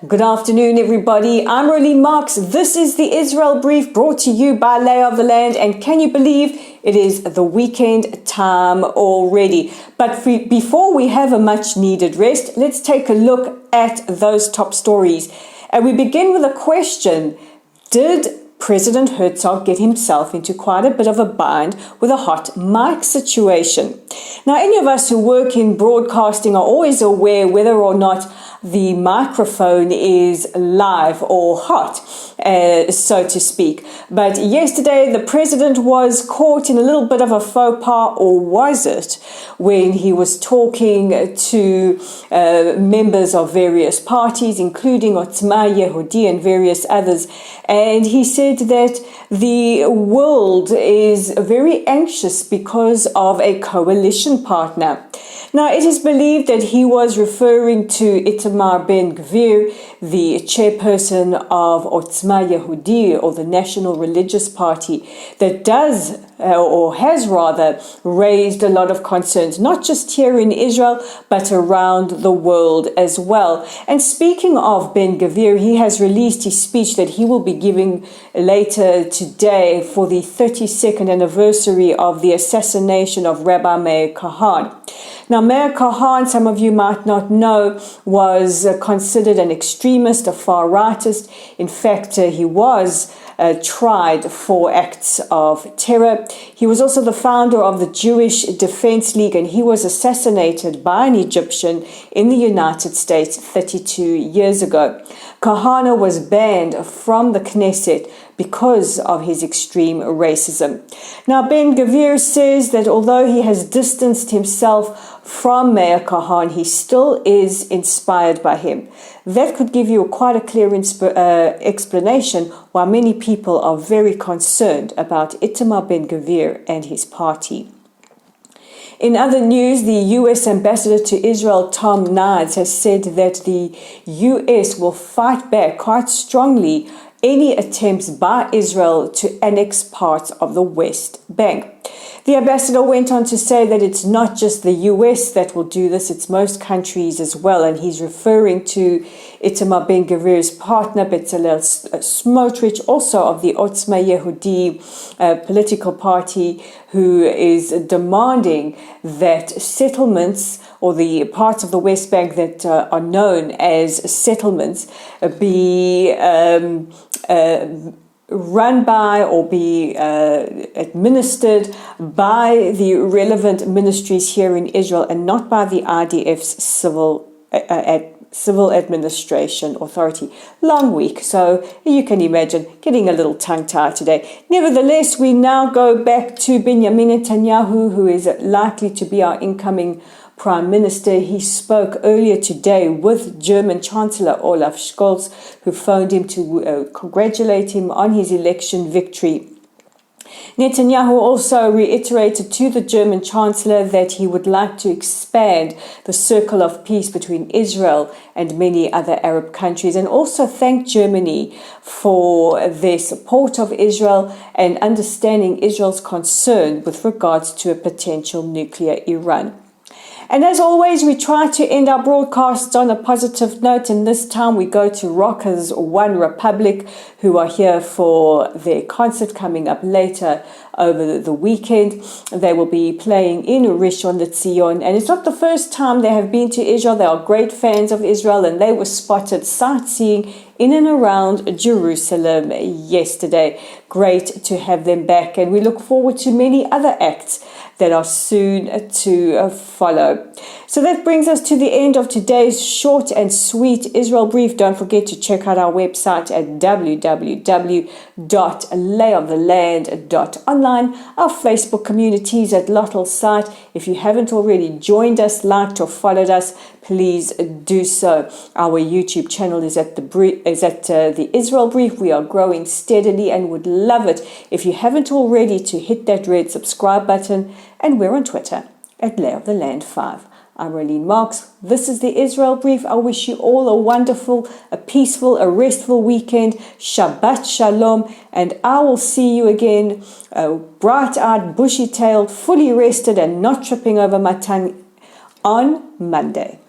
Good afternoon, everybody. I'm Rolene Marks. This is the Israel Brief brought to you by Lay of the Land. And can you believe it is the weekend time already? But before we have a much needed rest, let's take a look at those top stories. And we begin with a question. Did President Herzog get himself into quite a bit of a bind with a hot mic situation? Now, any of us who work in broadcasting are always aware whether or not the microphone is live or hot, so to speak. But yesterday, the president was caught in a little bit of a faux pas, or was it, when he was talking to members of various parties, including Otzma Yehudi and various others. And he said that the world is very anxious because of a coalition partner. Now, it is believed that he was referring to Itamar Ben-Gvir, the chairperson of Otzma Yehudi, or the National Religious Party, that does, or has rather, raised a lot of concerns, not just here in Israel, but around the world as well. And speaking of Ben-Gvir, he has released his speech that he will be giving later today for the 32nd anniversary of the assassination of Rabbi Meir Kahan. Now, Meir Kahan, some of you might not know, was considered an extremist, a far rightist. In fact, he was tried for acts of terror. He was also the founder of the Jewish Defense League, and he was assassinated by an Egyptian in the United States 32 years ago. Kahane was banned from the Knesset because of his extreme racism. Now, Ben-Gvir says that although he has distanced himself from Meir Kahan, he still is inspired by him. That could give you quite a clear explanation why many people are very concerned about Itamar Ben-Gvir and his party. In other news, the U.S. ambassador to Israel, Tom Nides, has said that the U.S. will fight back quite strongly any attempts by Israel to annex parts of the West Bank. The ambassador went on to say that it's not just the US that will do this, it's most countries as well. And he's referring to Itamar Ben-Gvir's partner, Bezalel Smotrich, also of the Otzma Yehudi political party, who is demanding that settlements, or the parts of the West Bank that are known as settlements, be run by or be administered by the relevant ministries here in Israel and not by the IDF's civil administration authority. Long week, so you can imagine getting a little tongue-tied today. Nevertheless, we now go back to Benjamin Netanyahu, who is likely to be our incoming Prime Minister. He spoke earlier today with German Chancellor Olaf Scholz, who phoned him to congratulate him on his election victory. Netanyahu also reiterated to the German Chancellor that he would like to expand the circle of peace between Israel and many other Arab countries, and also thanked Germany for their support of Israel and understanding Israel's concern with regards to a potential nuclear Iran. And as always, we try to end our broadcasts on a positive note, and this time we go to Rockers One Republic, who are here for their concert coming up later over the weekend. They will be playing in Rishon LeZion, and it's not the first time they have been to Israel. They are great fans of Israel, and they were spotted sightseeing in and around Jerusalem yesterday. Great to have them back, and we look forward to many other acts that are soon to follow. So that brings us to the end of today's short and sweet Israel Brief. Don't forget to check out our website at www.layoftheland.online. Our Facebook communities at Lottel's site. If you haven't already joined us, liked or followed us, please do so. Our YouTube channel is at the Israel Brief. We are growing steadily and would love it if you haven't already to hit that red subscribe button. And we're on Twitter at Lay of the Land 5. I'm Rolene Marks. This is the Israel Brief. I wish you all a wonderful, a peaceful, a restful weekend. Shabbat Shalom. And I will see you again, bright-eyed, bushy-tailed, fully rested and not tripping over my tongue on Monday.